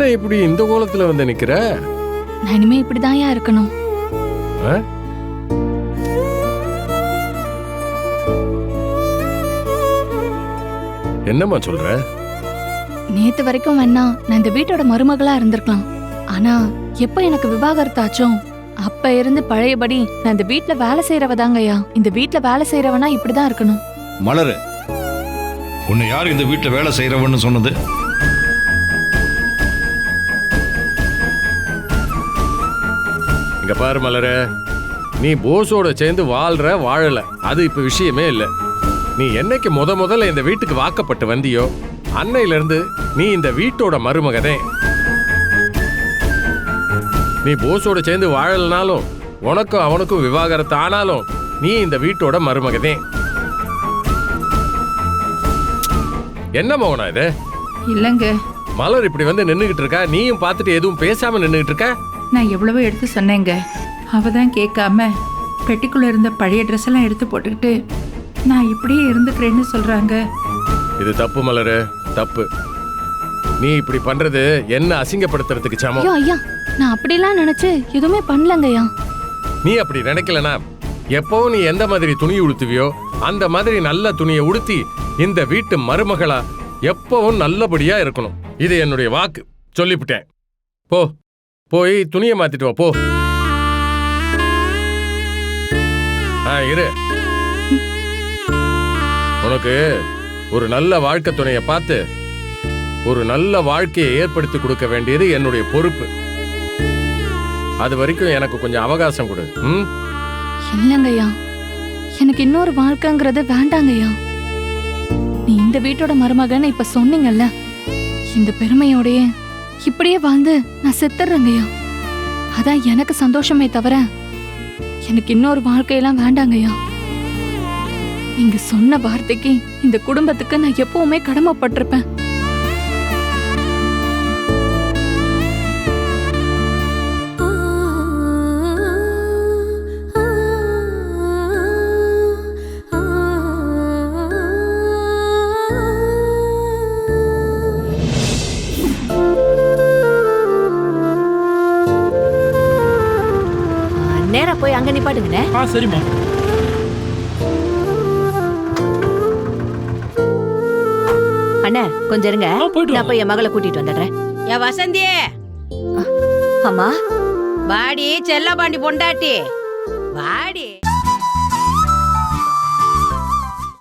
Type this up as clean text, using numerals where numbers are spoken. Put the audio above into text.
என்ன இப்படி இந்த கோலத்துல வந்து நிக்கிற? நான் இனிமே இப்படிதான்யா இருக்கணும். என்னம்மா சொல்ற? நேத்து வரைக்கும் வேணா நான் இந்த வீட்டோட மருமகளா இருந்திருக்கலாம். ஆனா எப்ப எனக்கு விவாகரத்தாச்சோ அப்ப இருந்து பழையபடி நான் இந்த வீட்டுல வேலை செய்யறவதாங்கய்யா. இந்த வீட்டுல வேலை செய்யறவனா இப்படிதான் இருக்கணும். மலரு, உன்னை யார் இந்த வீட்டுல வேலை செய்யறவன்னு சொன்னது? இங்க பாரு மலரே, நீ போஸோட சேர்ந்து வாழல, அது இப்ப விஷயமே இல்ல. நீ என்னைக்கு முதல்ல இந்த வீட்டுக்கு வாக்கப்பட்டு வந்தியோ அன்னையில இருந்து நீ இந்த வீட்டோட மருமகனே. நீ போஸோட சேர்ந்து வாழலனாலும் உனக்கும் அவனுக்கும் விவாகரத்து ஆனாலும் நீ இந்த வீட்டோட மருமகனே. என்ன மோகனா இது? இல்லங்க, மலர் இப்படி வந்து நின்னுகிட்டு இருக்கா, நீயும் பார்த்துட்டு எதுவும் பேசாம நின்னுகிட்டு இருக்க. நான் எவ்வளவோ எடுத்து சொன்னேங்க, அவ தான் கேட்காம பெட்டிக்குள்ள இருந்த பழைய ட்ரெஸ் எல்லாம் எடுத்து போட்டுக்கிட்டு நான் இப்படியே இருந்துக்கிறேன்னு சொல்றாங்க. இது தப்பு மலரு, தப்பு. நீ இப்படி பண்றது என்ன அசிங்கப்படுத்துறதுக்கு சமம். ஐயோ ஐயா, நான் அப்படிலாம் நினைச்சு எதுவுமே பண்ணலங்கய்யா. நீ அப்படி நினைக்கலனா எப்பவும் நீ எந்த மாதிரி துணி உடுத்துவியோ அந்த மாதிரி நல்ல துணியை உடுத்தி இந்த வீட்டு மருமகளா எப்பவும் நல்லபடியா இருக்கணும். இது என்னுடைய வாக்கு, சொல்லிவிட்டேன். போ, போய் துணியை மாத்திட்டு வா, போ. இரு, உனக்கு ஒரு நல்ல வாழ்க்கை துணையை பார்த்து ஒரு நல்ல வாழ்க்கையை ஏற்படுத்தி கொடுக்க வேண்டியது என்னுடைய பொறுப்பு. அது வரைக்கும் எனக்கு கொஞ்சம் அவகாசம் கொடு. இல்லங்கய்யா, எனக்கு இன்னொரு வாழ்க்கைங்கிறது வேண்டாங்கய்யா. நீ இந்த வீட்டோட மருமகன் இப்ப சொன்னீங்கல்ல, இந்த பெருமையோடயே இப்படியே வாழ்ந்து நான் செத்துறேங்கய்யா. அதான் எனக்கு சந்தோஷமே தவிர எனக்கு இன்னொரு வாழ்க்கையெல்லாம் வேண்டாங்கய்யா. நீங்க சொன்ன வார்த்தைக்கு இந்த குடும்பத்துக்கு நான் எப்பவுமே கடமைப்பட்டிருப்பேன். நேரா போய் அங்க நிப்பாட்டுங்கண்ணே. சரிம்மா. அண்ணா கொஞ்சம் இருங்க, நான் போய் என் மகளை கூட்டிட்டு வந்துடுறேன். என் வசந்தியே, அம்மா வாடி செல்ல பாண்டி பொண்டாட்டி, வாடி.